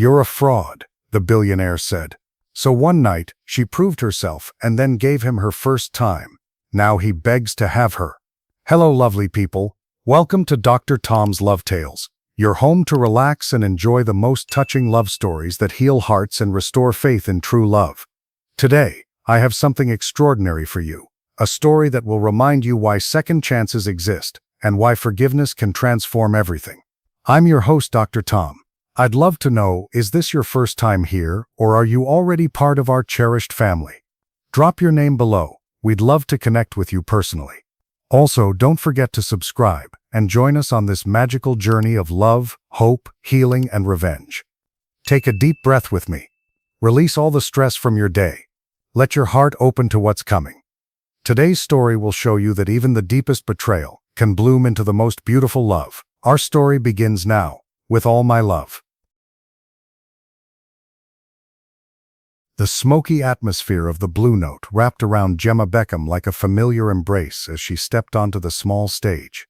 "You're a fraud," the billionaire said. So one night, she proved herself and then gave him her first time. Now he begs to have her. Hello, lovely people. Welcome to Dr. Tom's Love Tales, your home to relax and enjoy the most touching love stories that heal hearts and restore faith in true love. Today, I have something extraordinary for you, a story that will remind you why second chances exist and why forgiveness can transform everything. I'm your host, Dr. Tom. I'd love to know, is this your first time here, or are you already part of our cherished family? Drop your name below. We'd love to connect with you personally. Also, don't forget to subscribe and join us on this magical journey of love, hope, healing, and revenge. Take a deep breath with me. Release all the stress from your day. Let your heart open to what's coming. Today's story will show you that even the deepest betrayal can bloom into the most beautiful love. Our story begins now, with all my love. The smoky atmosphere of the Blue Note wrapped around Jemma Beckham like a familiar embrace as she stepped onto the small stage.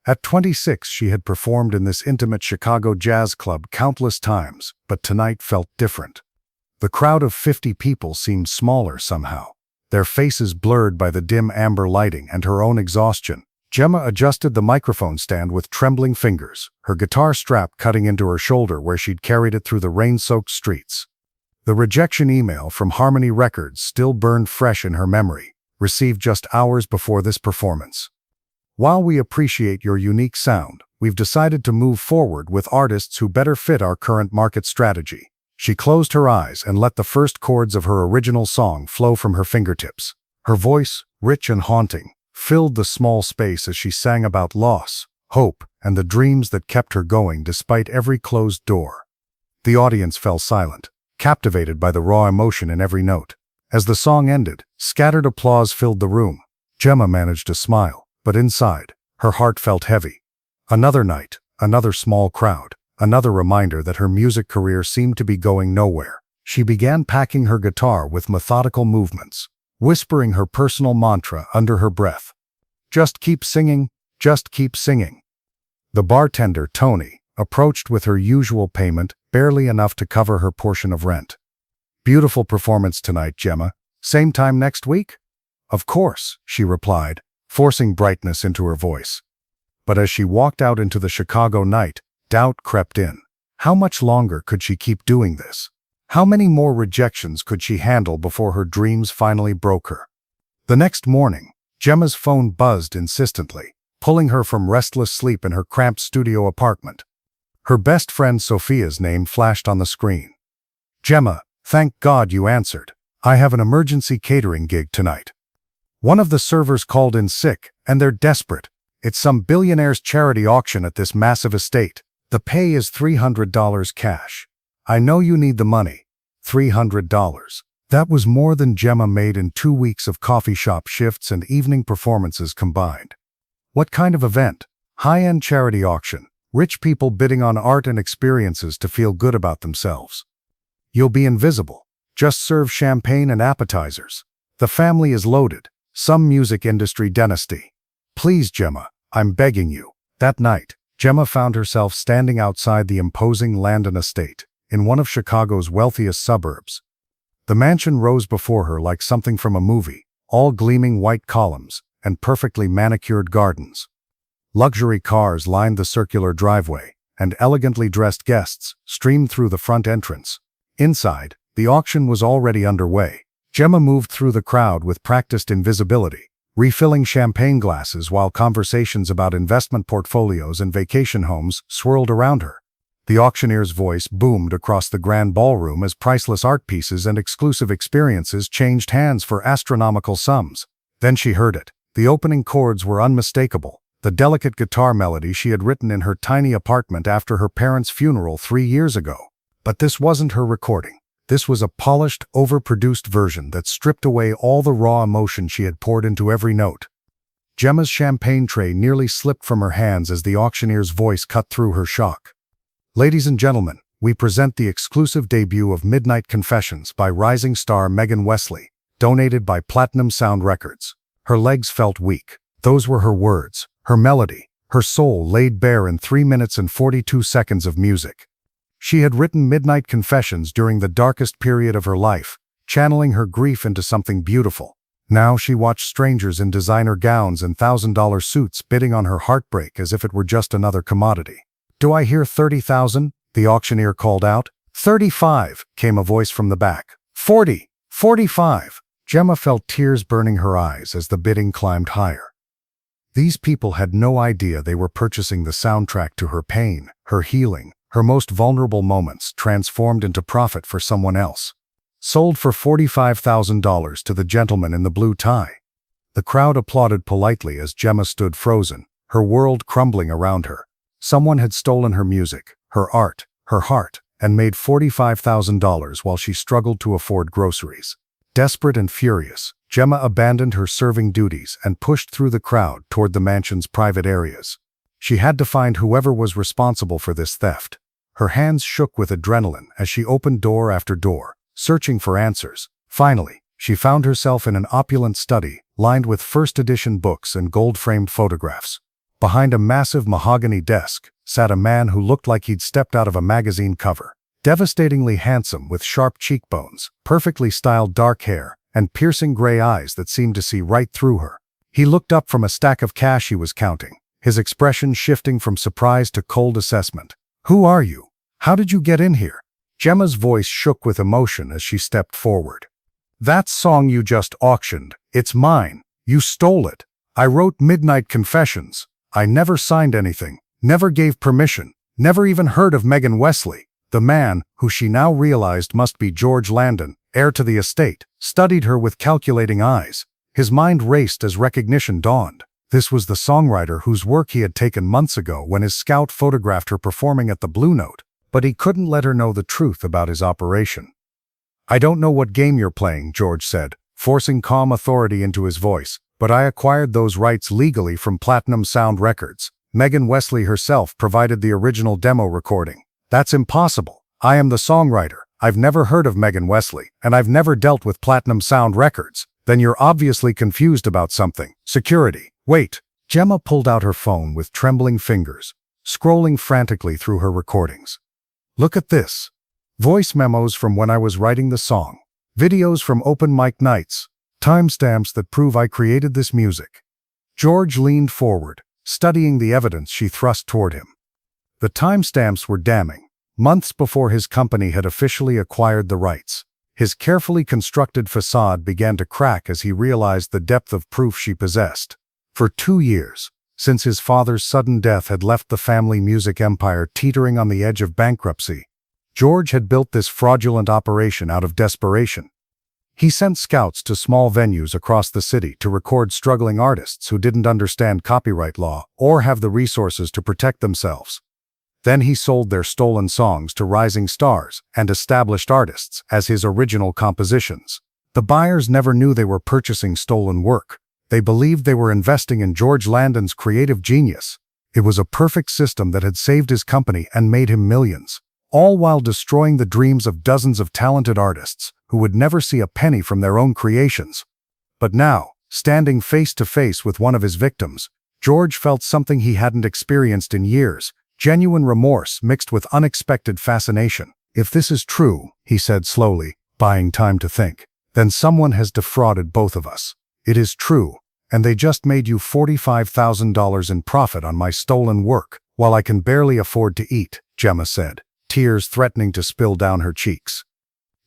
At 26, she had performed in this intimate Chicago jazz club countless times, but tonight felt different. The crowd of 50 people seemed smaller somehow, their faces blurred by the dim amber lighting and her own exhaustion. Jemma adjusted the microphone stand with trembling fingers, her guitar strap cutting into her shoulder where she'd carried it through the rain-soaked streets. The rejection email from Harmony Records still burned fresh in her memory, received just hours before this performance. While we appreciate your unique sound, we've decided to move forward with artists who better fit our current market strategy. She closed her eyes and let the first chords of her original song flow from her fingertips. Her voice, rich and haunting, filled the small space as she sang about loss, hope, and the dreams that kept her going despite every closed door. The audience fell silent, captivated by the raw emotion in every note. As the song ended, scattered applause filled the room. Jemma managed to smile, but inside, her heart felt heavy. Another night, another small crowd, another reminder that her music career seemed to be going nowhere. She began packing her guitar with methodical movements, whispering her personal mantra under her breath. Just keep singing, just keep singing. The bartender, Tony, approached with her usual payment, barely enough to cover her portion of rent. Beautiful performance tonight, Jemma. Same time next week? Of course, she replied, forcing brightness into her voice. But as she walked out into the Chicago night, doubt crept in. How much longer could she keep doing this? How many more rejections could she handle before her dreams finally broke her? The next morning, Jemma's phone buzzed insistently, pulling her from restless sleep in her cramped studio apartment. Her best friend Sophia's name flashed on the screen. "Jemma, thank God you answered. I have an emergency catering gig tonight. One of the servers called in sick, and they're desperate. It's some billionaire's charity auction at this massive estate. The pay is $300 cash. I know you need the money." $300. That was more than Jemma made in 2 weeks of coffee shop shifts and evening performances combined. What kind of event? High-end charity auction. Rich people bidding on art and experiences to feel good about themselves. You'll be invisible. Just serve champagne and appetizers. The family is loaded. Some music industry dynasty. Please, Jemma, I'm begging you. That night, Jemma found herself standing outside the imposing Landon estate, in one of Chicago's wealthiest suburbs. The mansion rose before her like something from a movie, all gleaming white columns and perfectly manicured gardens. Luxury cars lined the circular driveway, and elegantly dressed guests streamed through the front entrance. Inside, the auction was already underway. Jemma moved through the crowd with practiced invisibility, refilling champagne glasses while conversations about investment portfolios and vacation homes swirled around her. The auctioneer's voice boomed across the grand ballroom as priceless art pieces and exclusive experiences changed hands for astronomical sums. Then she heard it. The opening chords were unmistakable. The delicate guitar melody she had written in her tiny apartment after her parents' funeral 3 years ago. But this wasn't her recording. This was a polished, overproduced version that stripped away all the raw emotion she had poured into every note. Jemma's champagne tray nearly slipped from her hands as the auctioneer's voice cut through her shock. "Ladies and gentlemen, we present the exclusive debut of Midnight Confessions by rising star Megan Wesley, donated by Platinum Sound Records." Her legs felt weak. Those were her words, her melody, her soul laid bare in 3 minutes and 42 seconds of music. She had written midnight confessions during the darkest period of her life, channeling her grief into something beautiful. Now she watched strangers in designer gowns and $1,000 suits bidding on her heartbreak as if it were just another commodity. "Do I hear 30,000? The auctioneer called out. 35, came a voice from the back. 40, 45. Jemma felt tears burning her eyes as the bidding climbed higher. These people had no idea they were purchasing the soundtrack to her pain, her healing, her most vulnerable moments transformed into profit for someone else. Sold for $45,000 to the gentleman in the blue tie. The crowd applauded politely as Jemma stood frozen, her world crumbling around her. Someone had stolen her music, her art, her heart, and made $45,000 while she struggled to afford groceries. Desperate and furious, Jemma abandoned her serving duties and pushed through the crowd toward the mansion's private areas. She had to find whoever was responsible for this theft. Her hands shook with adrenaline as she opened door after door, searching for answers. Finally, she found herself in an opulent study lined with first-edition books and gold-framed photographs. Behind a massive mahogany desk sat a man who looked like he'd stepped out of a magazine cover. Devastatingly handsome with sharp cheekbones, perfectly styled dark hair, and piercing gray eyes that seemed to see right through her. He looked up from a stack of cash he was counting, his expression shifting from surprise to cold assessment. "Who are you? How did you get in here?" Gemma's voice shook with emotion as she stepped forward. "That song you just auctioned, it's mine. You stole it. I wrote midnight confessions. I never signed anything, never gave permission, never even heard of Megan Wesley." The man, who she now realized must be George Landon, heir to the estate, studied her with calculating eyes. His mind raced as recognition dawned. This was the songwriter whose work he had taken months ago when his scout photographed her performing at the Blue Note, but he couldn't let her know the truth about his operation. "I don't know what game you're playing," George said, forcing calm authority into his voice, "but I acquired those rights legally from Platinum Sound Records. Megan Wesley herself provided the original demo recording." "That's impossible. I am the songwriter. I've never heard of Megan Wesley, and I've never dealt with Platinum Sound Records." "Then you're obviously confused about something. Security. Wait." Jemma pulled out her phone with trembling fingers, scrolling frantically through her recordings. "Look at this. Voice memos from when I was writing the song. Videos from open mic nights. Timestamps that prove I created this music." George leaned forward, studying the evidence she thrust toward him. The timestamps were damning, months before his company had officially acquired the rights. His carefully constructed facade began to crack as he realized the depth of proof she possessed. For 2 years, since his father's sudden death had left the family music empire teetering on the edge of bankruptcy, George had built this fraudulent operation out of desperation. He sent scouts to small venues across the city to record struggling artists who didn't understand copyright law or have the resources to protect themselves. Then he sold their stolen songs to rising stars and established artists as his original compositions. The buyers never knew they were purchasing stolen work. They believed they were investing in George Landon's creative genius. It was a perfect system that had saved his company and made him millions, all while destroying the dreams of dozens of talented artists who would never see a penny from their own creations. But now, standing face to face with one of his victims, George felt something he hadn't experienced in years. Genuine remorse mixed with unexpected fascination. "If this is true," he said slowly, buying time to think, "then someone has defrauded both of us. It is true, and they just made you $45,000 in profit on my stolen work, while I can barely afford to eat," Jemma said, tears threatening to spill down her cheeks.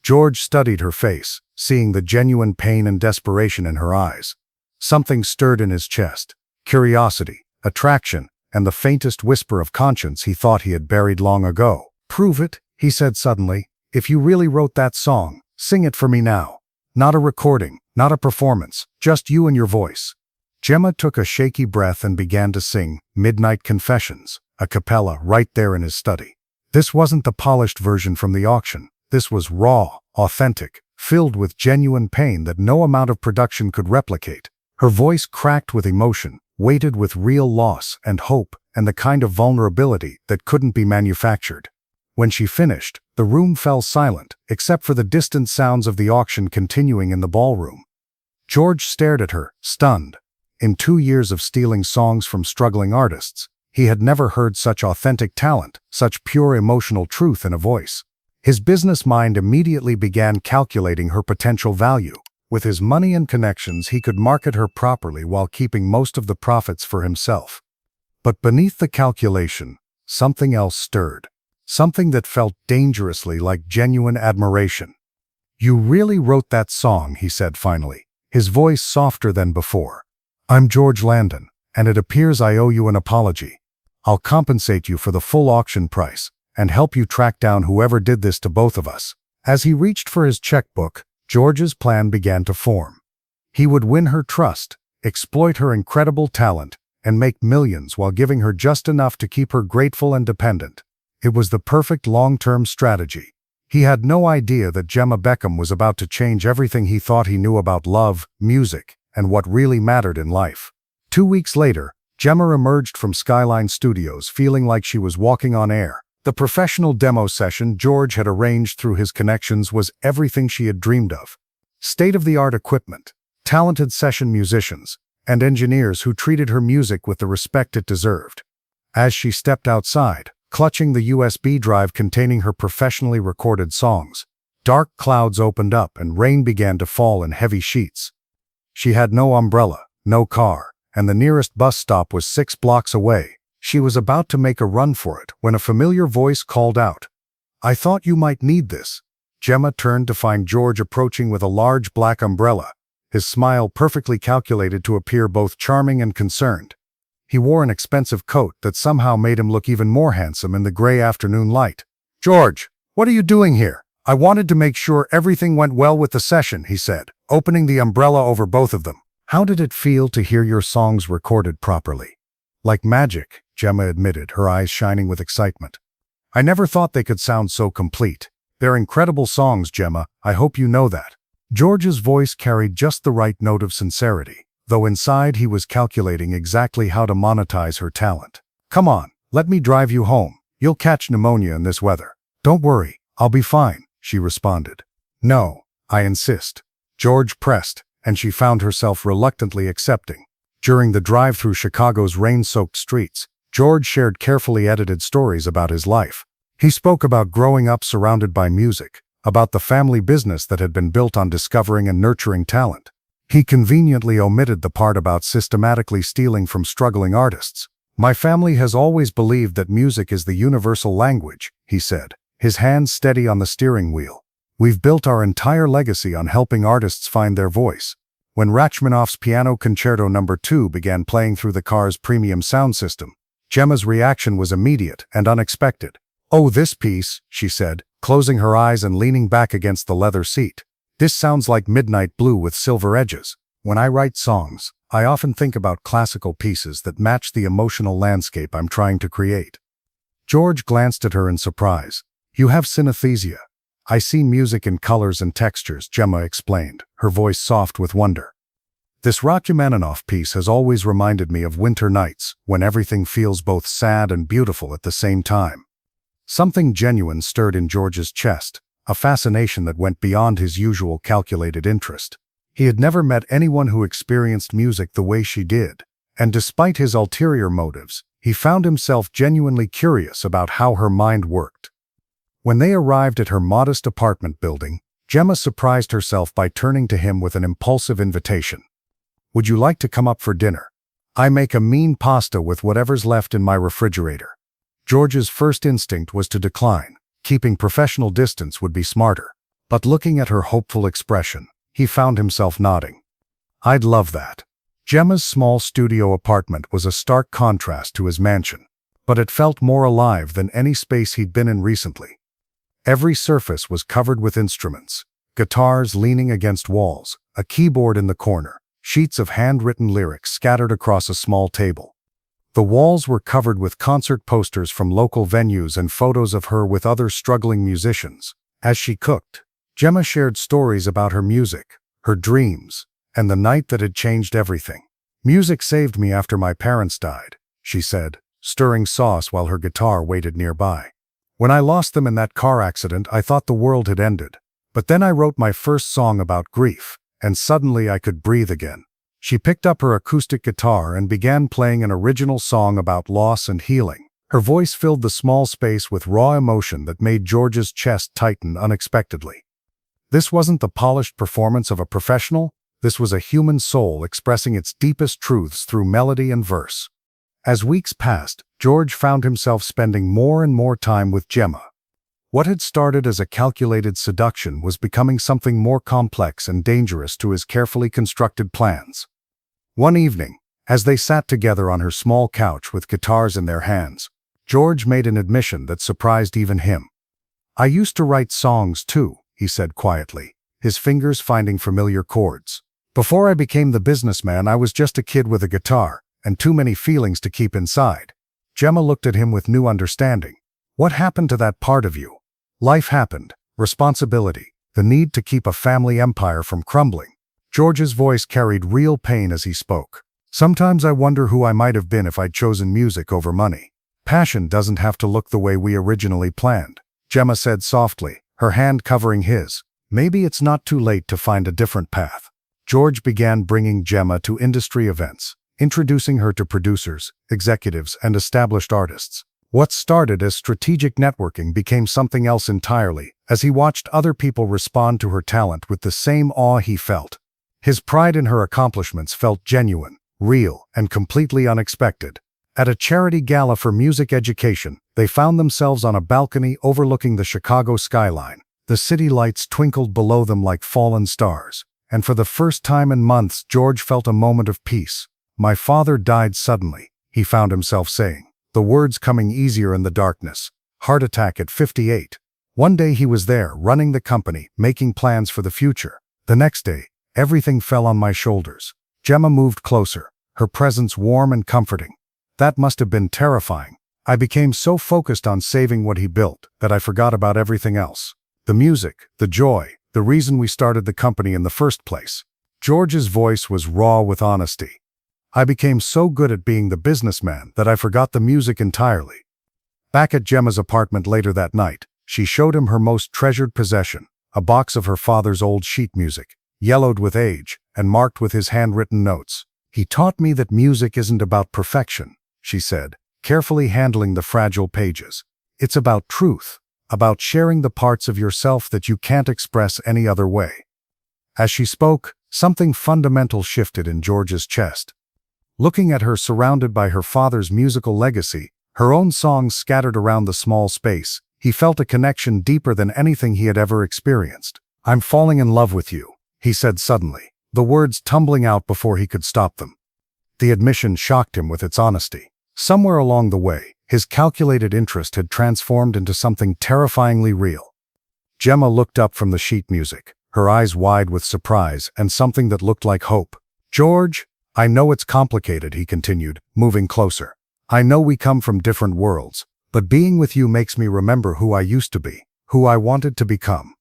George studied her face, seeing the genuine pain and desperation in her eyes. Something stirred in his chest: curiosity, attraction, and the faintest whisper of conscience he thought he had buried long ago. "Prove it," he said suddenly. "If you really wrote that song, sing it for me now. Not a recording, not a performance, just you and your voice." Jemma took a shaky breath and began to sing Midnight Confessions, a cappella right there in his study. This wasn't the polished version from the auction. This was raw, authentic, filled with genuine pain that no amount of production could replicate. Her voice cracked with emotion, weighted with real loss and hope and the kind of vulnerability that couldn't be manufactured. When she finished, the room fell silent, except for the distant sounds of the auction continuing in the ballroom. George stared at her, stunned. In 2 years of stealing songs from struggling artists, He had never heard such authentic talent, such pure emotional truth in a voice. His business mind immediately began calculating her potential value. With his money and connections, he could market her properly while keeping most of the profits for himself. But beneath the calculation, something else stirred. Something that felt dangerously like genuine admiration. "You really wrote that song," he said finally, his voice softer than before. "I'm George Landon, and it appears I owe you an apology. I'll compensate you for the full auction price and help you track down whoever did this to both of us." As he reached for his checkbook, George's plan began to form. He would win her trust, exploit her incredible talent, and make millions while giving her just enough to keep her grateful and dependent. It was the perfect long-term strategy. He had no idea that Jemma Beckham was about to change everything he thought he knew about love, music, and what really mattered in life. 2 weeks later, Jemma emerged from Skyline Studios feeling like she was walking on air. The professional demo session George had arranged through his connections was everything she had dreamed of. State-of-the-art equipment, talented session musicians, and engineers who treated her music with the respect it deserved. As she stepped outside, clutching the USB drive containing her professionally recorded songs, dark clouds opened up and rain began to fall in heavy sheets. She had no umbrella, no car, and the nearest bus stop was 6 blocks away. She was about to make a run for it when a familiar voice called out, "I thought you might need this." Jemma turned to find George approaching with a large black umbrella, his smile perfectly calculated to appear both charming and concerned. He wore an expensive coat that somehow made him look even more handsome in the gray afternoon light. "George, what are you doing here?" "I wanted to make sure everything went well with the session," he said, opening the umbrella over both of them. "How did it feel to hear your songs recorded properly?" "Like magic," Jemma admitted, her eyes shining with excitement. "I never thought they could sound so complete. They're incredible songs, Jemma. I hope you know that." George's voice carried just the right note of sincerity, though inside he was calculating exactly how to monetize her talent. "Come on, let me drive you home. You'll catch pneumonia in this weather." "Don't worry, I'll be fine," she responded. "No, I insist." George pressed, and she found herself reluctantly accepting. During the drive through Chicago's rain-soaked streets, George shared carefully edited stories about his life. He spoke about growing up surrounded by music, about the family business that had been built on discovering and nurturing talent. He conveniently omitted the part about systematically stealing from struggling artists. "My family has always believed that music is the universal language," he said, his hands steady on the steering wheel. "We've built our entire legacy on helping artists find their voice." When Rachmaninoff's Piano Concerto No. 2 began playing through the car's premium sound system, Jemma's reaction was immediate and unexpected. "Oh, this piece," she said, closing her eyes and leaning back against the leather seat. "This sounds like midnight blue with silver edges." When I write songs, I often think about classical pieces that match the emotional landscape I'm trying to create. George glanced at her in surprise. "You have synesthesia. I see music in colors and textures," Jemma explained, her voice soft with wonder. "This Rachmaninoff piece has always reminded me of winter nights, when everything feels both sad and beautiful at the same time." Something genuine stirred in George's chest, a fascination that went beyond his usual calculated interest. He had never met anyone who experienced music the way she did, and despite his ulterior motives, he found himself genuinely curious about how her mind worked. When they arrived at her modest apartment building, Jemma surprised herself by turning to him with an impulsive invitation. "Would you like to come up for dinner? I make a mean pasta with whatever's left in my refrigerator." George's first instinct was to decline. Keeping professional distance would be smarter. But looking at her hopeful expression, he found himself nodding. "I'd love that." Jemma's small studio apartment was a stark contrast to his mansion, but it felt more alive than any space he'd been in recently. Every surface was covered with instruments, guitars leaning against walls, a keyboard in the corner, sheets of handwritten lyrics scattered across a small table. The walls were covered with concert posters from local venues and photos of her with other struggling musicians. As she cooked, Jemma shared stories about her music, her dreams, and the night that had changed everything. "Music saved me after my parents died," she said, stirring sauce while her guitar waited nearby. "When I lost them in that car accident, I thought the world had ended. But then I wrote my first song about grief, and suddenly I could breathe again." She picked up her acoustic guitar and began playing an original song about loss and healing. Her voice filled the small space with raw emotion that made George's chest tighten unexpectedly. This wasn't the polished performance of a professional, this was a human soul expressing its deepest truths through melody and verse. As weeks passed, George found himself spending more and more time with Jemma. What had started as a calculated seduction was becoming something more complex and dangerous to his carefully constructed plans. One evening, as they sat together on her small couch with guitars in their hands, George made an admission that surprised even him. "I used to write songs too," he said quietly, his fingers finding familiar chords. "Before I became the businessman, I was just a kid with a guitar, and too many feelings to keep inside." Jemma looked at him with new understanding. "What happened to that part of you?" "Life happened, responsibility, the need to keep a family empire from crumbling." George's voice carried real pain as he spoke. "Sometimes I wonder who I might have been if I'd chosen music over money. Passion doesn't have to look the way we originally planned," Jemma said softly, her hand covering his. "Maybe it's not too late to find a different path." George began bringing Jemma to industry events, introducing her to producers, executives, and established artists. What started as strategic networking became something else entirely, as he watched other people respond to her talent with the same awe he felt. His pride in her accomplishments felt genuine, real, and completely unexpected. At a charity gala for music education, they found themselves on a balcony overlooking the Chicago skyline. The city lights twinkled below them like fallen stars, and for the first time in months, George felt a moment of peace. "My father died suddenly," he found himself saying, the words coming easier in the darkness. "Heart attack at 58. One day he was there, running the company, making plans for the future. The next day, everything fell on my shoulders." Jemma moved closer, her presence warm and comforting. "That must have been terrifying. I became so focused on saving what he built that I forgot about everything else. The music, the joy, the reason we started the company in the first place." George's voice was raw with honesty. "I became so good at being the businessman that I forgot the music entirely." Back at Jemma's apartment later that night, she showed him her most treasured possession, a box of her father's old sheet music, yellowed with age and marked with his handwritten notes. "He taught me that music isn't about perfection," she said, carefully handling the fragile pages. "It's about truth, about sharing the parts of yourself that you can't express any other way." As she spoke, something fundamental shifted in George's chest. Looking at her surrounded by her father's musical legacy, her own songs scattered around the small space, he felt a connection deeper than anything he had ever experienced. "I'm falling in love with you," he said suddenly, the words tumbling out before he could stop them. The admission shocked him with its honesty. Somewhere along the way, his calculated interest had transformed into something terrifyingly real. Jemma looked up from the sheet music, her eyes wide with surprise and something that looked like hope. "George, I know it's complicated," he continued, moving closer. "I know we come from different worlds, but being with you makes me remember who I used to be, who I wanted to become."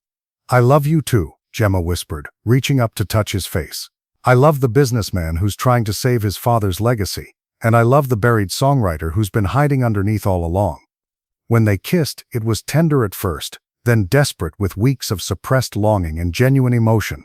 "I love you too," Jemma whispered, reaching up to touch his face. "I love the businessman who's trying to save his father's legacy, and I love the buried songwriter who's been hiding underneath all along." When they kissed, it was tender at first, then desperate with weeks of suppressed longing and genuine emotion.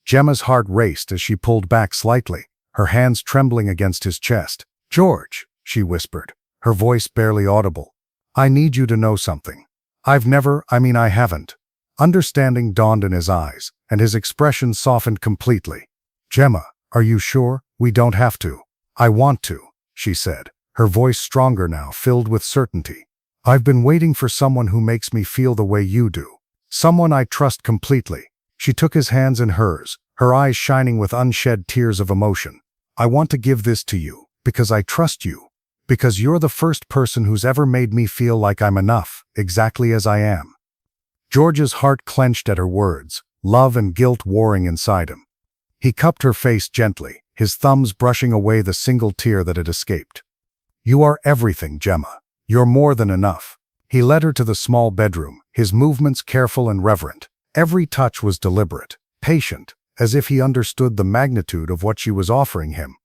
Jemma's heart raced as she pulled back slightly, her hands trembling against his chest. "George," she whispered, her voice barely audible, "I need you to know something. I haven't." Understanding dawned in his eyes, and his expression softened completely. "Jemma, are you sure? We don't have to." "I want to," she said, her voice stronger now, filled with certainty. "I've been waiting for someone who makes me feel the way you do. Someone I trust completely." She took his hands in hers, her eyes shining with unshed tears of emotion. "I want to give this to you, because I trust you. Because you're the first person who's ever made me feel like I'm enough, exactly as I am." George's heart clenched at her words, love and guilt warring inside him. He cupped her face gently, his thumbs brushing away the single tear that had escaped. "You are everything, Jemma. You're more than enough." He led her to the small bedroom, his movements careful and reverent. Every touch was deliberate, patient, as if he understood the magnitude of what she was offering him.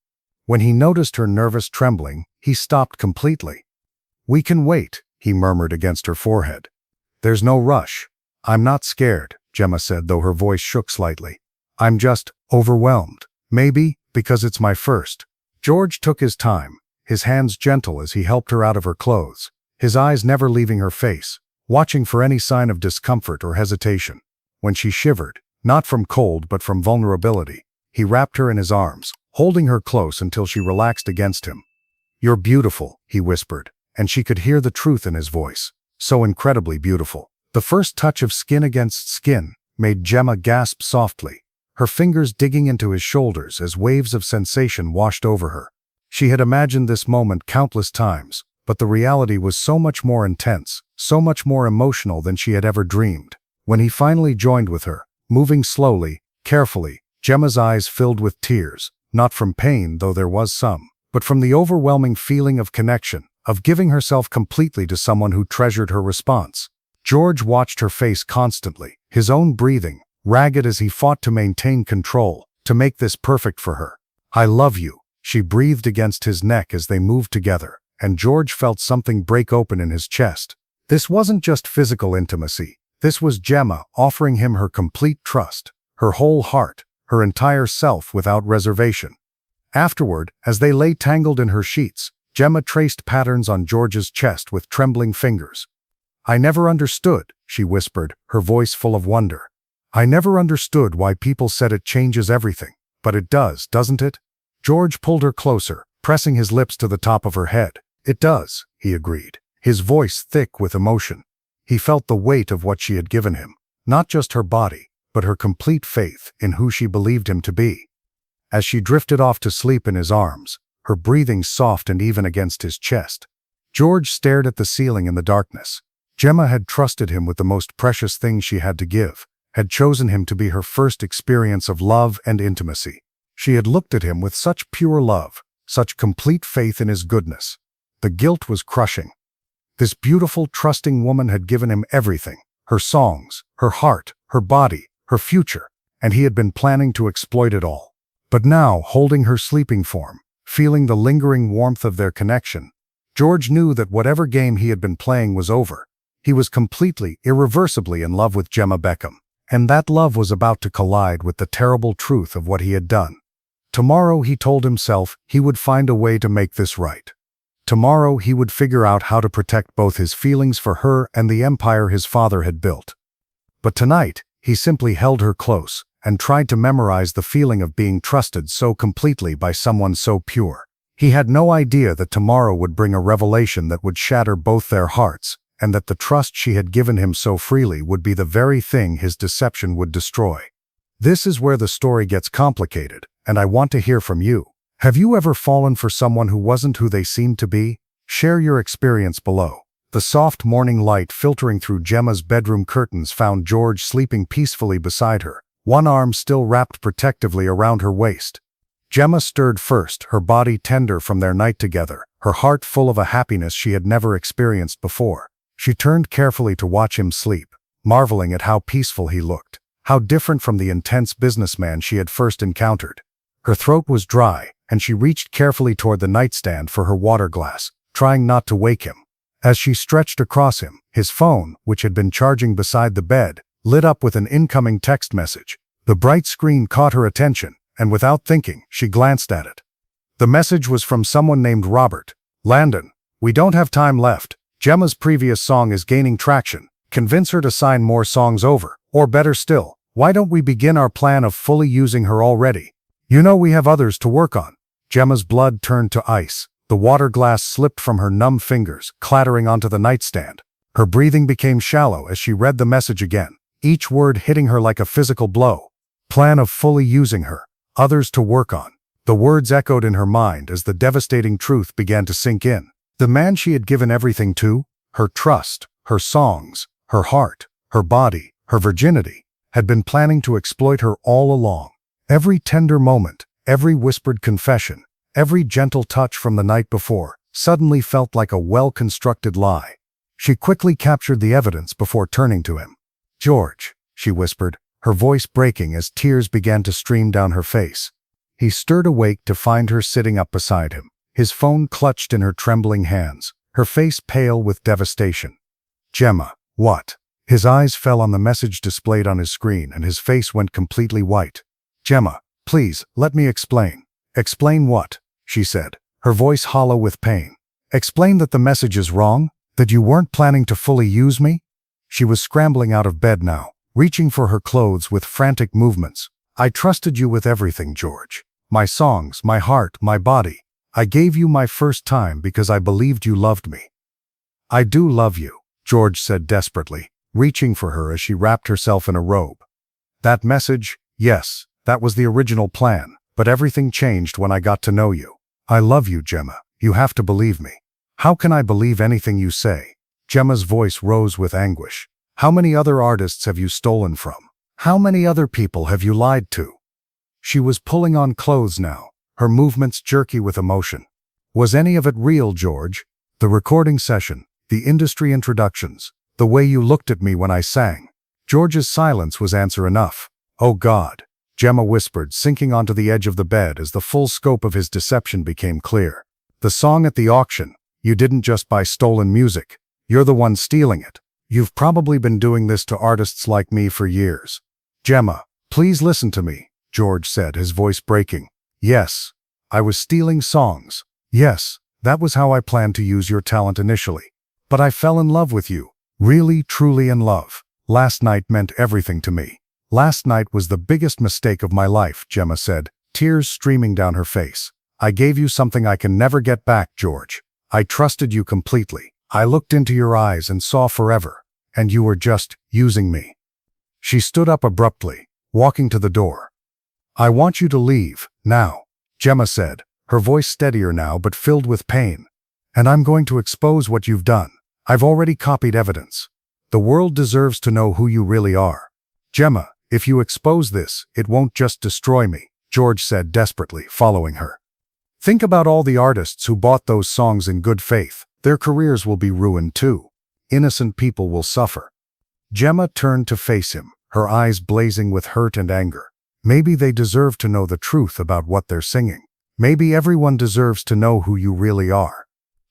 When he noticed her nervous trembling, he stopped completely. "We can wait," he murmured against her forehead. "There's no rush." "I'm not scared," Jemma said, though her voice shook slightly. "I'm just overwhelmed. Maybe Because it's my first. George took his time, his hands gentle as he helped her out of her clothes, his eyes never leaving her face, watching for any sign of discomfort or hesitation. When she shivered, not from cold but from vulnerability, he wrapped her in his arms, holding her close until she relaxed against him. "You're beautiful," he whispered, and she could hear the truth in his voice. So incredibly beautiful. The first touch of skin against skin made Jemma gasp softly, her fingers digging into his shoulders as waves of sensation washed over her. She had imagined this moment countless times, but the reality was so much more intense, so much more emotional than she had ever dreamed. When he finally joined with her, moving slowly, carefully, Gemma's eyes filled with tears, not from pain, though there was some, but from the overwhelming feeling of connection, of giving herself completely to someone who treasured her response. George watched her face constantly, his own breathing, ragged as he fought to maintain control, to make this perfect for her. "I love you," she breathed against his neck as they moved together, and George felt something break open in his chest. This wasn't just physical intimacy. This was Jemma offering him her complete trust, her whole heart, her entire self without reservation. Afterward, as they lay tangled in her sheets, Jemma traced patterns on George's chest with trembling fingers. "I never understood," she whispered, her voice full of wonder. "I never understood why people said it changes everything, but it does, doesn't it?" George pulled her closer, pressing his lips to the top of her head. "It does," he agreed, his voice thick with emotion. He felt the weight of what she had given him, not just her body, but her complete faith in who she believed him to be. As she drifted off to sleep in his arms, her breathing soft and even against his chest, George stared at the ceiling in the darkness. Jemma had trusted him with the most precious thing she had to give, had chosen him to be her first experience of love and intimacy. She had looked at him with such pure love, such complete faith in his goodness. The guilt was crushing. This beautiful, trusting woman had given him everything, her songs, her heart, her body, her future, and he had been planning to exploit it all. But now, holding her sleeping form, feeling the lingering warmth of their connection, George knew that whatever game he had been playing was over. He was completely, irreversibly in love with Jemma Beckham, and that love was about to collide with the terrible truth of what he had done. Tomorrow, he told himself, he would find a way to make this right. Tomorrow, he would figure out how to protect both his feelings for her and the empire his father had built. But tonight, he simply held her close and tried to memorize the feeling of being trusted so completely by someone so pure. He had no idea that tomorrow would bring a revelation that would shatter both their hearts, and that the trust she had given him so freely would be the very thing his deception would destroy. This is where the story gets complicated, and I want to hear from you. Have you ever fallen for someone who wasn't who they seemed to be? Share your experience below. The soft morning light filtering through Jemma's bedroom curtains found George sleeping peacefully beside her, one arm still wrapped protectively around her waist. Jemma stirred first, her body tender from their night together, her heart full of a happiness she had never experienced before. She turned carefully to watch him sleep, marveling at how peaceful he looked, how different from the intense businessman she had first encountered. Her throat was dry, and she reached carefully toward the nightstand for her water glass, trying not to wake him. As she stretched across him, his phone, which had been charging beside the bed, lit up with an incoming text message. The bright screen caught her attention, and without thinking, she glanced at it. The message was from someone named Robert. "Landon, we don't have time left. Jemma's previous song is gaining traction. Convince her to sign more songs over. Or better still, why don't we begin our plan of fully using her already? You know we have others to work on." Jemma's blood turned to ice. The water glass slipped from her numb fingers, clattering onto the nightstand. Her breathing became shallow as she read the message again, each word hitting her like a physical blow. Plan of fully using her. Others to work on. The words echoed in her mind as the devastating truth began to sink in. The man she had given everything to, her trust, her songs, her heart, her body, her virginity, had been planning to exploit her all along. Every tender moment, every whispered confession, every gentle touch from the night before, suddenly felt like a well-constructed lie. She quickly captured the evidence before turning to him. "George," she whispered, her voice breaking as tears began to stream down her face. He stirred awake to find her sitting up beside him, his phone clutched in her trembling hands, her face pale with devastation. "Jemma, what?" His eyes fell on the message displayed on his screen and his face went completely white. "Jemma, please, let me explain." Explain what? She said, her voice hollow with pain. Explain that the message is wrong? That you weren't planning to fully use me? She was scrambling out of bed now, reaching for her clothes with frantic movements. I trusted you with everything, George. My songs, my heart, my body. I gave you my first time because I believed you loved me. I do love you, George said desperately, reaching for her as she wrapped herself in a robe. That message, yes, that was the original plan, but everything changed when I got to know you. I love you, Jemma. You have to believe me. How can I believe anything you say? Jemma's voice rose with anguish. How many other artists have you stolen from? How many other people have you lied to? She was pulling on clothes now, her movements jerky with emotion. Was any of it real, George? The recording session, the industry introductions, the way you looked at me when I sang. George's silence was answer enough. Oh God, Jemma whispered, sinking onto the edge of the bed as the full scope of his deception became clear. The song at the auction, you didn't just buy stolen music. You're the one stealing it. You've probably been doing this to artists like me for years. Jemma, please listen to me, George said, his voice breaking. Yes, I was stealing songs. Yes, that was how I planned to use your talent initially. But I fell in love with you. Really, truly in love. Last night meant everything to me. Last night was the biggest mistake of my life, Jemma said, tears streaming down her face. I gave you something I can never get back, George. I trusted you completely. I looked into your eyes and saw forever. And you were just using me. She stood up abruptly, walking to the door. I want you to leave, now, Jemma said, her voice steadier now but filled with pain. And I'm going to expose what you've done. I've already copied evidence. The world deserves to know who you really are. Jemma, if you expose this, it won't just destroy me, George said desperately, following her. Think about all the artists who bought those songs in good faith. Their careers will be ruined too. Innocent people will suffer. Jemma turned to face him, her eyes blazing with hurt and anger. Maybe they deserve to know the truth about what they're singing. Maybe everyone deserves to know who you really are.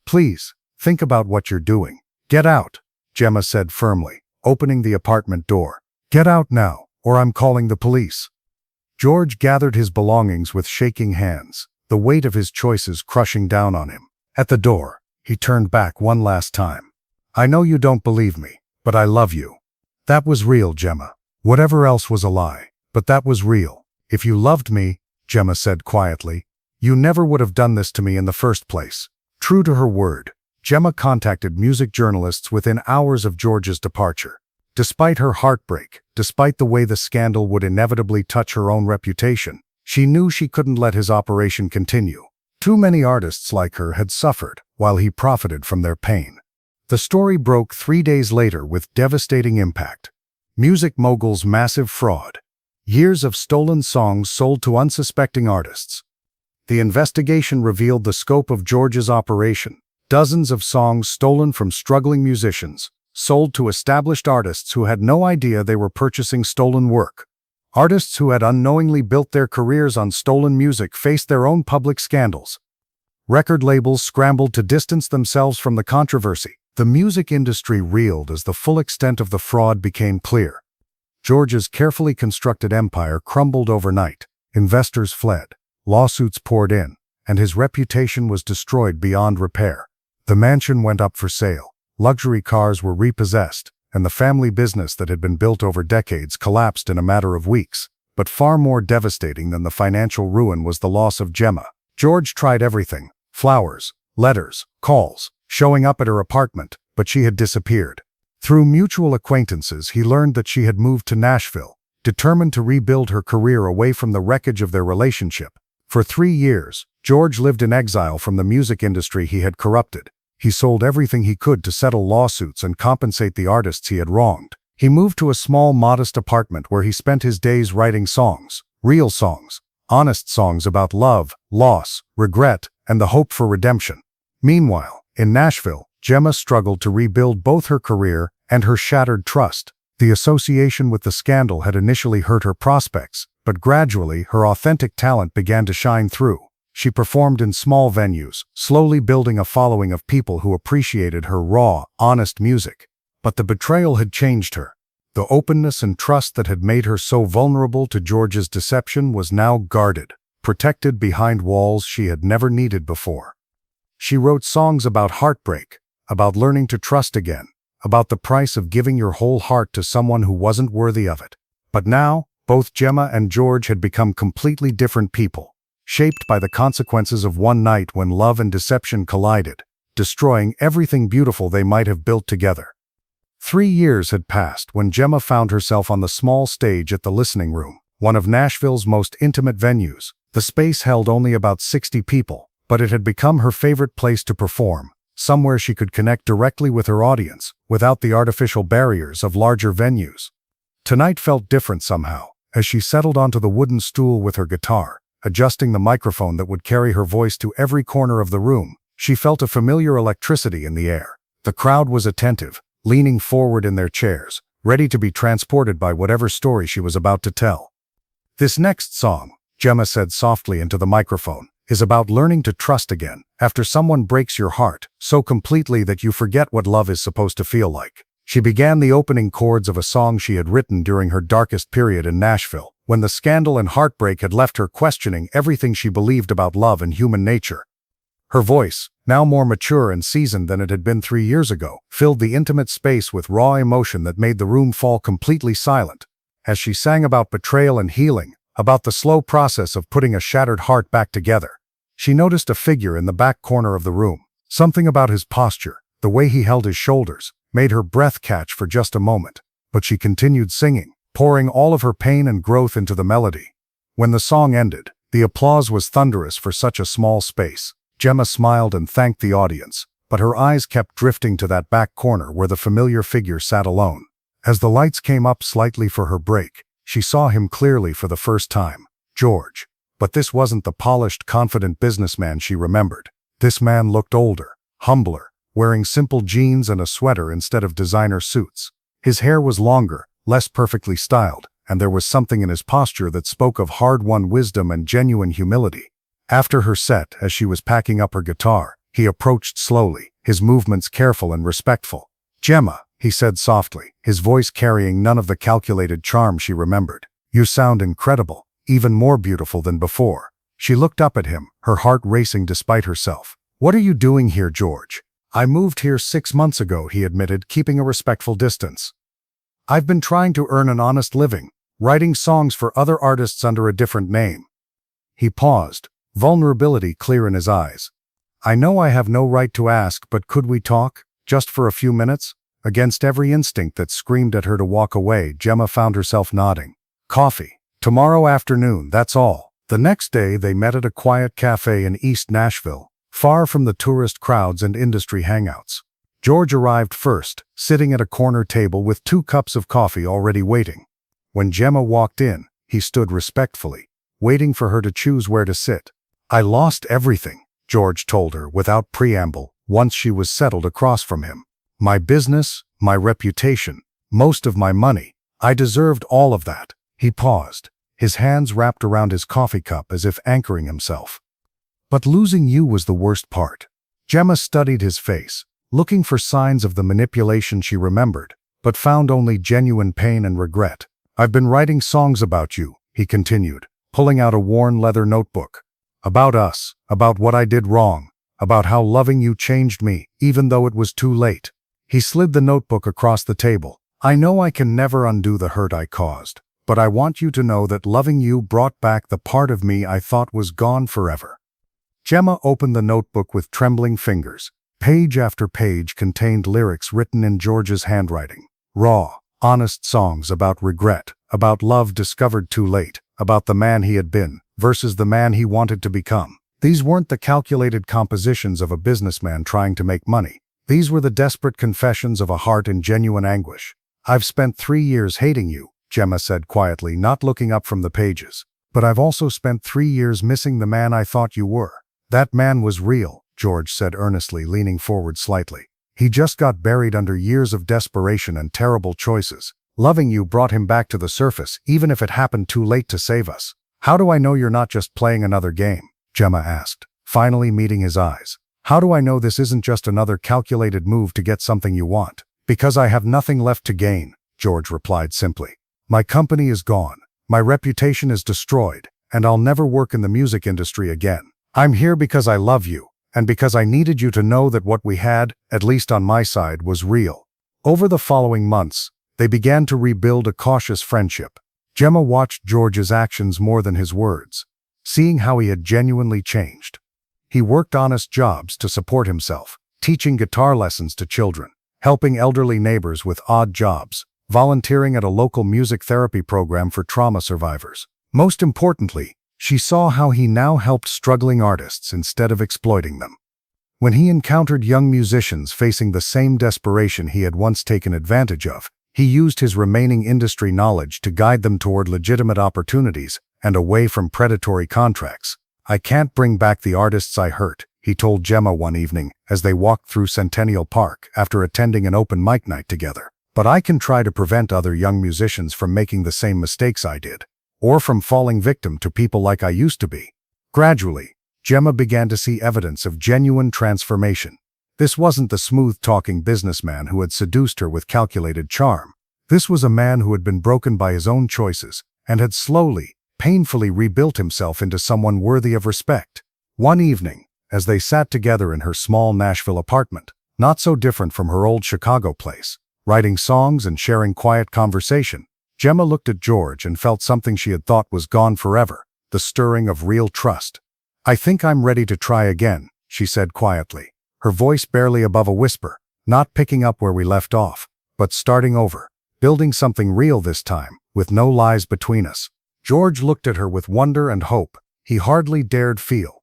Please, think about what you're doing. Get out, Jemma said firmly, opening the apartment door. Get out now, or I'm calling the police. George gathered his belongings with shaking hands, the weight of his choices crushing down on him. At the door, he turned back one last time. I know you don't believe me, but I love you. That was real, Jemma. Whatever else was a lie, but that was real. If you loved me, Jemma said quietly, you never would have done this to me in the first place. True to her word, Jemma contacted music journalists within hours of George's departure. Despite her heartbreak, despite the way the scandal would inevitably touch her own reputation, she knew she couldn't let his operation continue. Too many artists like her had suffered, while he profited from their pain. The story broke 3 days later with devastating impact. Music mogul's massive fraud. Years of stolen songs sold to unsuspecting artists. The investigation revealed the scope of George's operation. Dozens of songs stolen from struggling musicians, sold to established artists who had no idea they were purchasing stolen work. Artists who had unknowingly built their careers on stolen music faced their own public scandals. Record labels scrambled to distance themselves from the controversy. The music industry reeled as the full extent of the fraud became clear. George's carefully constructed empire crumbled overnight. Investors fled, lawsuits poured in, and his reputation was destroyed beyond repair. The mansion went up for sale, luxury cars were repossessed, and the family business that had been built over decades collapsed in a matter of weeks. But far more devastating than the financial ruin was the loss of Jemma. George tried everything: flowers, letters, calls, showing up at her apartment, but she had disappeared. Through mutual acquaintances, he learned that she had moved to Nashville, determined to rebuild her career away from the wreckage of their relationship. For 3 years, George lived in exile from the music industry he had corrupted. He sold everything he could to settle lawsuits and compensate the artists he had wronged. He moved to a small, modest apartment where he spent his days writing songs, real songs, honest songs about love, loss, regret, and the hope for redemption. Meanwhile, in Nashville, Jemma struggled to rebuild both her career and her shattered trust. The association with the scandal had initially hurt her prospects, but gradually her authentic talent began to shine through. She performed in small venues, slowly building a following of people who appreciated her raw, honest music. But the betrayal had changed her. The openness and trust that had made her so vulnerable to George's deception was now guarded, protected behind walls she had never needed before. She wrote songs about heartbreak, about learning to trust again, about the price of giving your whole heart to someone who wasn't worthy of it. But now, both Jemma and George had become completely different people, shaped by the consequences of one night when love and deception collided, destroying everything beautiful they might have built together. 3 years had passed when Jemma found herself on the small stage at the Listening Room, one of Nashville's most intimate venues. The space held only about 60 people, but it had become her favorite place to perform, somewhere she could connect directly with her audience, without the artificial barriers of larger venues. Tonight felt different somehow, as she settled onto the wooden stool with her guitar, adjusting the microphone that would carry her voice to every corner of the room. She felt a familiar electricity in the air. The crowd was attentive, leaning forward in their chairs, ready to be transported by whatever story she was about to tell. "This next song," Jemma said softly into the microphone, "is about learning to trust again, after someone breaks your heart so completely that you forget what love is supposed to feel like." She began the opening chords of a song she had written during her darkest period in Nashville, when the scandal and heartbreak had left her questioning everything she believed about love and human nature. Her voice, now more mature and seasoned than it had been 3 years ago, filled the intimate space with raw emotion that made the room fall completely silent. As she sang about betrayal and healing, about the slow process of putting a shattered heart back together, she noticed a figure in the back corner of the room. Something about his posture, the way he held his shoulders, made her breath catch for just a moment. But she continued singing, pouring all of her pain and growth into the melody. When the song ended, the applause was thunderous for such a small space. Jemma smiled and thanked the audience, but her eyes kept drifting to that back corner where the familiar figure sat alone. As the lights came up slightly for her break, she saw him clearly for the first time. George. But this wasn't the polished, confident businessman she remembered. This man looked older, humbler, wearing simple jeans and a sweater instead of designer suits. His hair was longer, less perfectly styled, and there was something in his posture that spoke of hard-won wisdom and genuine humility. After her set, as she was packing up her guitar, he approached slowly, his movements careful and respectful. "Jemma," he said softly, his voice carrying none of the calculated charm she remembered. "You sound incredible, even more beautiful than before." She looked up at him, her heart racing despite herself. "What are you doing here, George?" "I moved here 6 months ago," he admitted, keeping a respectful distance. "I've been trying to earn an honest living, writing songs for other artists under a different name." He paused, vulnerability clear in his eyes. "I know I have no right to ask, but could we talk, just for a few minutes?" Against every instinct that screamed at her to walk away, Jemma found herself nodding. "Coffee. Tomorrow afternoon, that's all." The next day they met at a quiet cafe in East Nashville, far from the tourist crowds and industry hangouts. George arrived first, sitting at a corner table with 2 cups of coffee already waiting. When Jemma walked in, he stood respectfully, waiting for her to choose where to sit. "I lost everything," George told her without preamble, once she was settled across from him. "My business, my reputation, most of my money. I deserved all of that." He paused, his hands wrapped around his coffee cup as if anchoring himself. "But losing you was the worst part." Jemma studied his face, looking for signs of the manipulation she remembered, but found only genuine pain and regret. "I've been writing songs about you," he continued, pulling out a worn leather notebook. "About us, about what I did wrong, about how loving you changed me, even though it was too late." He slid the notebook across the table. "I know I can never undo the hurt I caused, but I want you to know that loving you brought back the part of me I thought was gone forever." Jemma opened the notebook with trembling fingers. Page after page contained lyrics written in George's handwriting. Raw, honest songs about regret, about love discovered too late, about the man he had been, versus the man he wanted to become. These weren't the calculated compositions of a businessman trying to make money. These were the desperate confessions of a heart in genuine anguish. "I've spent 3 years hating you," Jemma said quietly, not looking up from the pages. "But I've also spent 3 years missing the man I thought you were." "That man was real," George said earnestly, leaning forward slightly. "He just got buried under years of desperation and terrible choices. Loving you brought him back to the surface, even if it happened too late to save us." "How do I know you're not just playing another game?" Jemma asked, finally meeting his eyes. "How do I know this isn't just another calculated move to get something you want?" "Because I have nothing left to gain," George replied simply. "My company is gone, my reputation is destroyed, and I'll never work in the music industry again. I'm here because I love you, and because I needed you to know that what we had, at least on my side, was real." Over the following months, they began to rebuild a cautious friendship. Jemma watched George's actions more than his words, seeing how he had genuinely changed. He worked honest jobs to support himself, teaching guitar lessons to children, helping elderly neighbors with odd jobs, volunteering at a local music therapy program for trauma survivors. Most importantly, she saw how he now helped struggling artists instead of exploiting them. When he encountered young musicians facing the same desperation he had once taken advantage of, he used his remaining industry knowledge to guide them toward legitimate opportunities and away from predatory contracts. "I can't bring back the artists I hurt," he told Jemma one evening as they walked through Centennial Park after attending an open mic night together. "But I can try to prevent other young musicians from making the same mistakes I did, or from falling victim to people like I used to be." Gradually, Jemma began to see evidence of genuine transformation. This wasn't the smooth-talking businessman who had seduced her with calculated charm. This was a man who had been broken by his own choices and had slowly, painfully rebuilt himself into someone worthy of respect. One evening, as they sat together in her small Nashville apartment, not so different from her old Chicago place, writing songs and sharing quiet conversation, Jemma looked at George and felt something she had thought was gone forever, the stirring of real trust. "I think I'm ready to try again," she said quietly, her voice barely above a whisper, not picking up where we left off, but starting over, building something real this time, with no lies between us. George looked at her with wonder and hope he hardly dared feel.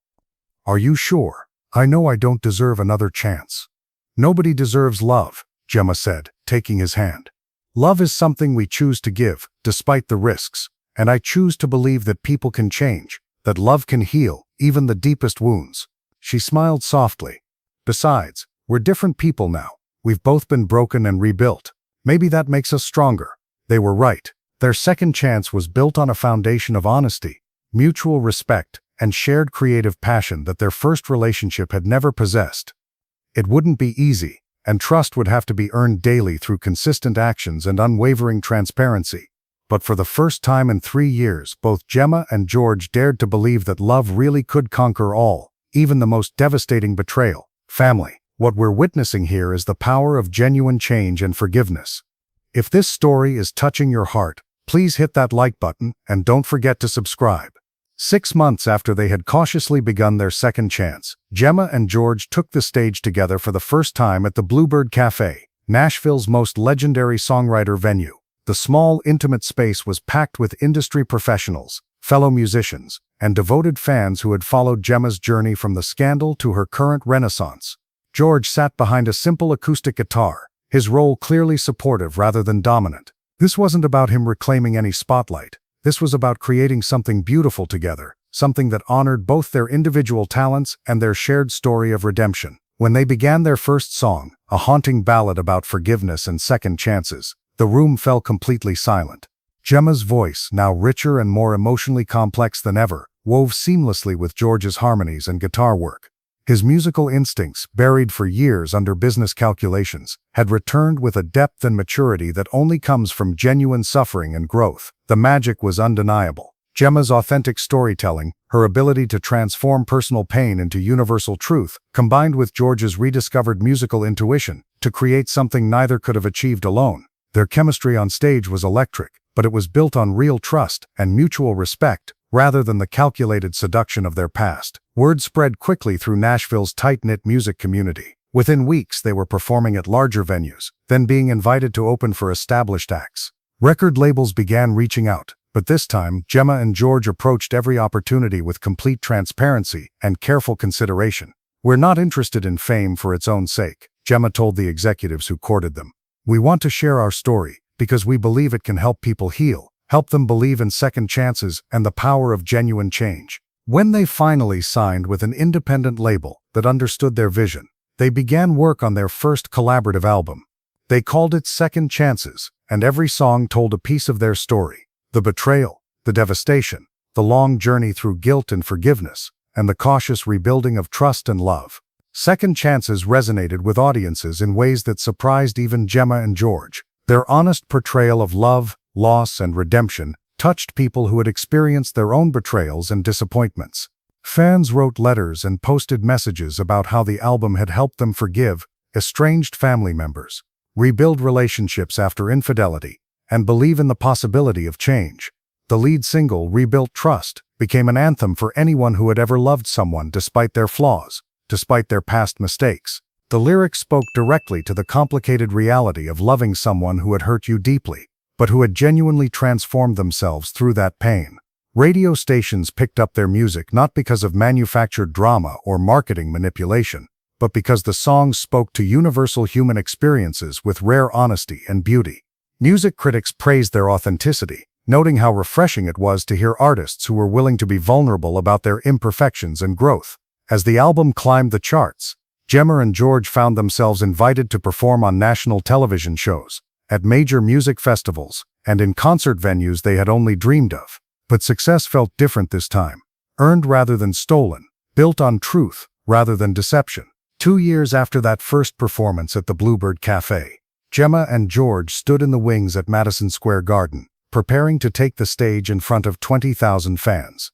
"Are you sure? I know I don't deserve another chance." "Nobody deserves love," Jemma said, taking his hand. "Love is something we choose to give, despite the risks, and I choose to believe that people can change, that love can heal even the deepest wounds." She smiled softly. "Besides, we're different people now. We've both been broken and rebuilt. Maybe that makes us stronger." They were right. Their second chance was built on a foundation of honesty, mutual respect, and shared creative passion that their first relationship had never possessed. It wouldn't be easy, and trust would have to be earned daily through consistent actions and unwavering transparency. But for the first time in 3 years, both Jemma and George dared to believe that love really could conquer all, even the most devastating betrayal. Family, what we're witnessing here is the power of genuine change and forgiveness. If this story is touching your heart, please hit that like button and don't forget to subscribe. 6 months after they had cautiously begun their second chance, Jemma and George took the stage together for the first time at the Bluebird Cafe, Nashville's most legendary songwriter venue. The small, intimate space was packed with industry professionals, fellow musicians, and devoted fans who had followed Jemma's journey from the scandal to her current renaissance. George sat behind a simple acoustic guitar, his role clearly supportive rather than dominant. This wasn't about him reclaiming any spotlight. This was about creating something beautiful together, something that honored both their individual talents and their shared story of redemption. When they began their first song, a haunting ballad about forgiveness and second chances, the room fell completely silent. Jemma's voice, now richer and more emotionally complex than ever, wove seamlessly with George's harmonies and guitar work. His musical instincts, buried for years under business calculations, had returned with a depth and maturity that only comes from genuine suffering and growth. The magic was undeniable. Jemma's authentic storytelling, her ability to transform personal pain into universal truth, combined with George's rediscovered musical intuition to create something neither could have achieved alone. Their chemistry on stage was electric, but it was built on real trust and mutual respect, rather than the calculated seduction of their past. Word spread quickly through Nashville's tight-knit music community. Within weeks, they were performing at larger venues, then being invited to open for established acts. Record labels began reaching out, but this time, Jemma and George approached every opportunity with complete transparency and careful consideration. "We're not interested in fame for its own sake," Jemma told the executives who courted them. "We want to share our story because we believe it can help people heal, help them believe in second chances and the power of genuine change." When they finally signed with an independent label that understood their vision, they began work on their first collaborative album. They called it Second Chances, and every song told a piece of their story: the betrayal, the devastation, the long journey through guilt and forgiveness, and the cautious rebuilding of trust and love. Second Chances resonated with audiences in ways that surprised even Jemma and George. Their honest portrayal of love, loss, and redemption touched people who had experienced their own betrayals and disappointments. Fans wrote letters and posted messages about how the album had helped them forgive estranged family members, rebuild relationships after infidelity, and believe in the possibility of change. The lead single, Rebuilt Trust, became an anthem for anyone who had ever loved someone despite their flaws, despite their past mistakes. The lyrics spoke directly to the complicated reality of loving someone who had hurt you deeply, but who had genuinely transformed themselves through that pain. Radio stations picked up their music not because of manufactured drama or marketing manipulation, but because the songs spoke to universal human experiences with rare honesty and beauty. Music critics praised their authenticity, noting how refreshing it was to hear artists who were willing to be vulnerable about their imperfections and growth. As the album climbed the charts, Jemma and George found themselves invited to perform on national television shows, at major music festivals, and in concert venues they had only dreamed of. But success felt different this time, earned rather than stolen, built on truth rather than deception. 2 years after that first performance at the Bluebird Cafe, Jemma and George stood in the wings at Madison Square Garden, preparing to take the stage in front of 20,000 fans.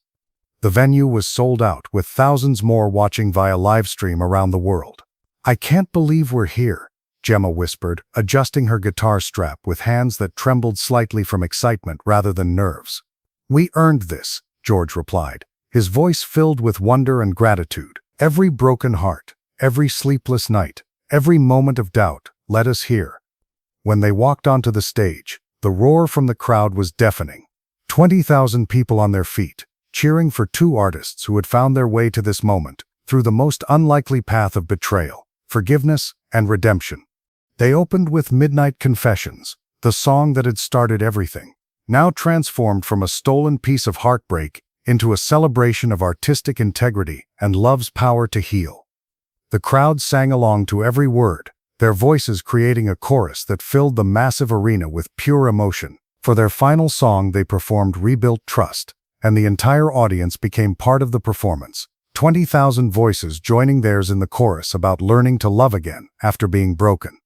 The venue was sold out, with thousands more watching via livestream around the world. "I can't believe we're here," Jemma whispered, adjusting her guitar strap with hands that trembled slightly from excitement rather than nerves. "We earned this," George replied, his voice filled with wonder and gratitude. "Every broken heart, every sleepless night, every moment of doubt led us here." When they walked onto the stage, the roar from the crowd was deafening. 20,000 people on their feet, cheering for two artists who had found their way to this moment through the most unlikely path of betrayal, forgiveness, and redemption. They opened with Midnight Confessions, the song that had started everything, now transformed from a stolen piece of heartbreak into a celebration of artistic integrity and love's power to heal. The crowd sang along to every word, their voices creating a chorus that filled the massive arena with pure emotion. For their final song, they performed Rebuilt Trust, and the entire audience became part of the performance. 20,000 voices joining theirs in the chorus about learning to love again after being broken.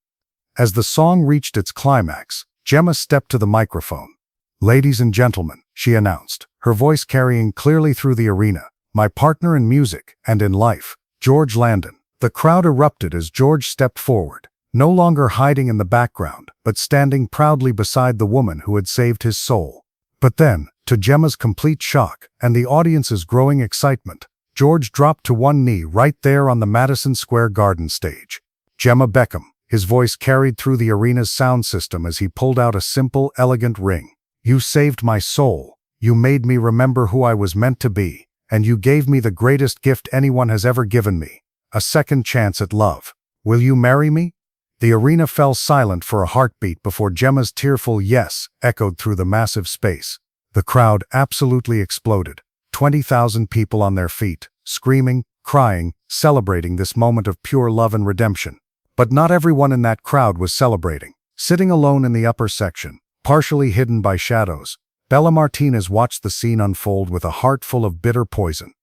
As the song reached its climax, Jemma stepped to the microphone. "Ladies and gentlemen," she announced, her voice carrying clearly through the arena, "my partner in music and in life, George Landon." The crowd erupted as George stepped forward, no longer hiding in the background, but standing proudly beside the woman who had saved his soul. But then, to Jemma's complete shock and the audience's growing excitement, George dropped to one knee right there on the Madison Square Garden stage. Jemma Beckham, his voice carried through the arena's sound system as he pulled out a simple, elegant ring. "You saved my soul. You made me remember who I was meant to be, and you gave me the greatest gift anyone has ever given me, a second chance at love. Will you marry me?" The arena fell silent for a heartbeat before Jemma's tearful yes echoed through the massive space. The crowd absolutely exploded. 20,000 people on their feet, screaming, crying, celebrating this moment of pure love and redemption. But not everyone in that crowd was celebrating. Sitting alone in the upper section, partially hidden by shadows, Bella Martinez watched the scene unfold with a heart full of bitter poison.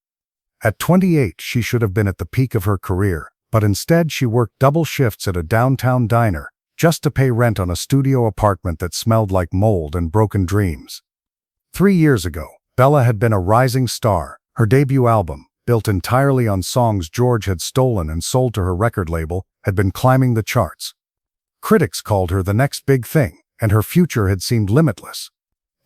At 28, she should have been at the peak of her career, but instead she worked double shifts at a downtown diner just to pay rent on a studio apartment that smelled like mold and broken dreams. 3 years ago, Bella had been a rising star. Her debut album, built entirely on songs George had stolen and sold to her record label, had been climbing the charts. Critics called her the next big thing, and her future had seemed limitless.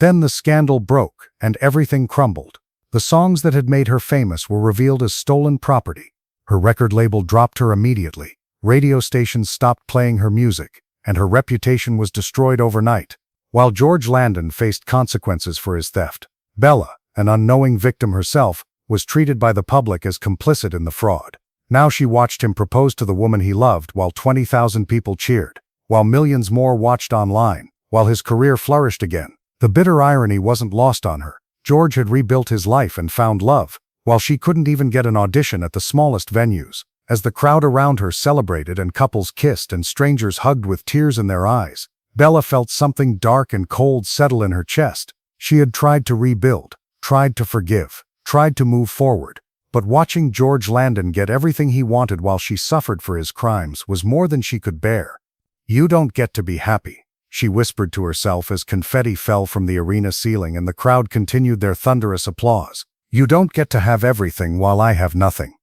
Then the scandal broke, and everything crumbled. The songs that had made her famous were revealed as stolen property. Her record label dropped her immediately. Radio stations stopped playing her music, and her reputation was destroyed overnight. While George Landon faced consequences for his theft, Bella, an unknowing victim herself, was treated by the public as complicit in the fraud. Now she watched him propose to the woman he loved while 20,000 people cheered, while millions more watched online, while his career flourished again. The bitter irony wasn't lost on her. George had rebuilt his life and found love, while she couldn't even get an audition at the smallest venues. As the crowd around her celebrated and couples kissed and strangers hugged with tears in their eyes, Bella felt something dark and cold settle in her chest. She had tried to rebuild, tried to forgive, tried to move forward, but watching George Landon get everything he wanted while she suffered for his crimes was more than she could bear. "You don't get to be happy," she whispered to herself as confetti fell from the arena ceiling and the crowd continued their thunderous applause. "You don't get to have everything while I have nothing."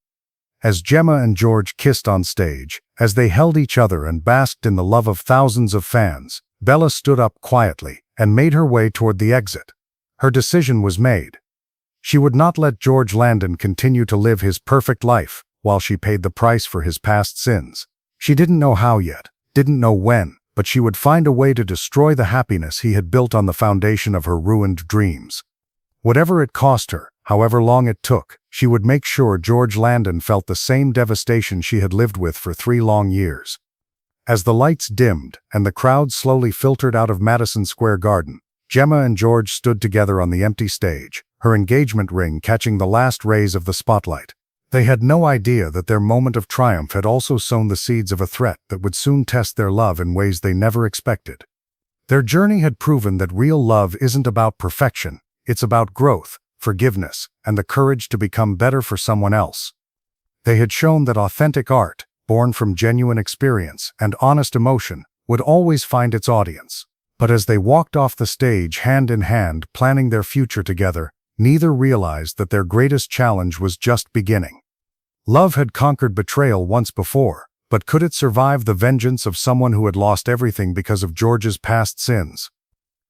As Jemma and George kissed on stage, as they held each other and basked in the love of thousands of fans, Bella stood up quietly and made her way toward the exit. Her decision was made. She would not let George Landon continue to live his perfect life while she paid the price for his past sins. She didn't know how yet, didn't know when, but she would find a way to destroy the happiness he had built on the foundation of her ruined dreams. Whatever it cost her, however long it took, she would make sure George Landon felt the same devastation she had lived with for 3 long years. As the lights dimmed and the crowd slowly filtered out of Madison Square Garden, Jemma and George stood together on the empty stage, her engagement ring catching the last rays of the spotlight. They had no idea that their moment of triumph had also sown the seeds of a threat that would soon test their love in ways they never expected. Their journey had proven that real love isn't about perfection, it's about growth, forgiveness, and the courage to become better for someone else. They had shown that authentic art, born from genuine experience and honest emotion, would always find its audience. But as they walked off the stage hand in hand, planning their future together, neither realized that their greatest challenge was just beginning. Love had conquered betrayal once before, but could it survive the vengeance of someone who had lost everything because of George's past sins?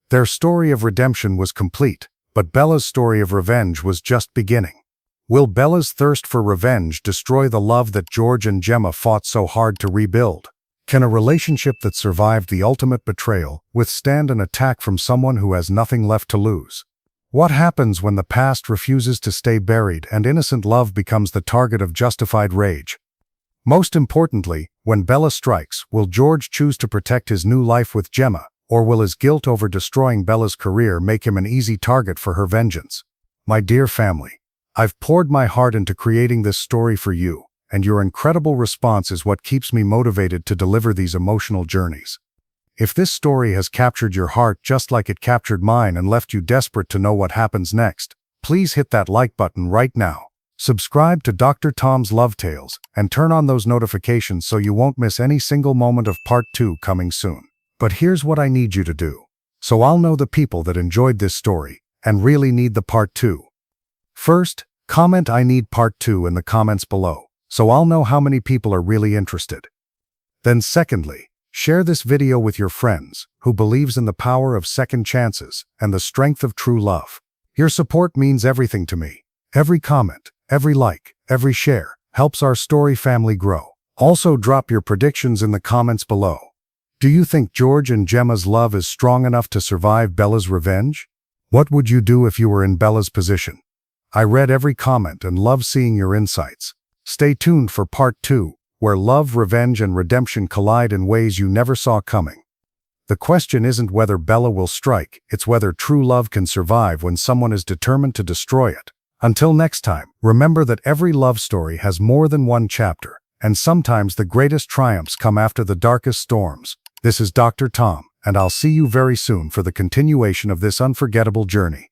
Their story of redemption was complete, but Bella's story of revenge was just beginning. Will Bella's thirst for revenge destroy the love that George and Jemma fought so hard to rebuild? Can a relationship that survived the ultimate betrayal withstand an attack from someone who has nothing left to lose? What happens when the past refuses to stay buried and innocent love becomes the target of justified rage? Most importantly, when Bella strikes, will George choose to protect his new life with Jemma, or will his guilt over destroying Bella's career make him an easy target for her vengeance? My dear family, I've poured my heart into creating this story for you, and your incredible response is what keeps me motivated to deliver these emotional journeys. If this story has captured your heart just like it captured mine and left you desperate to know what happens next, please hit that like button right now. Subscribe to Dr. Tom's Love Tales and turn on those notifications so you won't miss any single moment of Part 2 coming soon. But here's what I need you to do, so I'll know the people that enjoyed this story and really need the Part 2. First, comment "I need Part 2" in the comments below, so I'll know how many people are really interested. Then secondly, share this video with your friends who believes in the power of second chances and the strength of true love. Your support means everything to me. Every comment, every like, every share helps our story family grow. Also drop your predictions in the comments below. Do you think George and Jemma's love is strong enough to survive Bella's revenge? What would you do if you were in Bella's position? I read every comment and love seeing your insights. Stay tuned for Part 2, where love, revenge, and redemption collide in ways you never saw coming. The question isn't whether Bella will strike, it's whether true love can survive when someone is determined to destroy it. Until next time, remember that every love story has more than one chapter, and sometimes the greatest triumphs come after the darkest storms. This is Dr. Tom, and I'll see you very soon for the continuation of this unforgettable journey.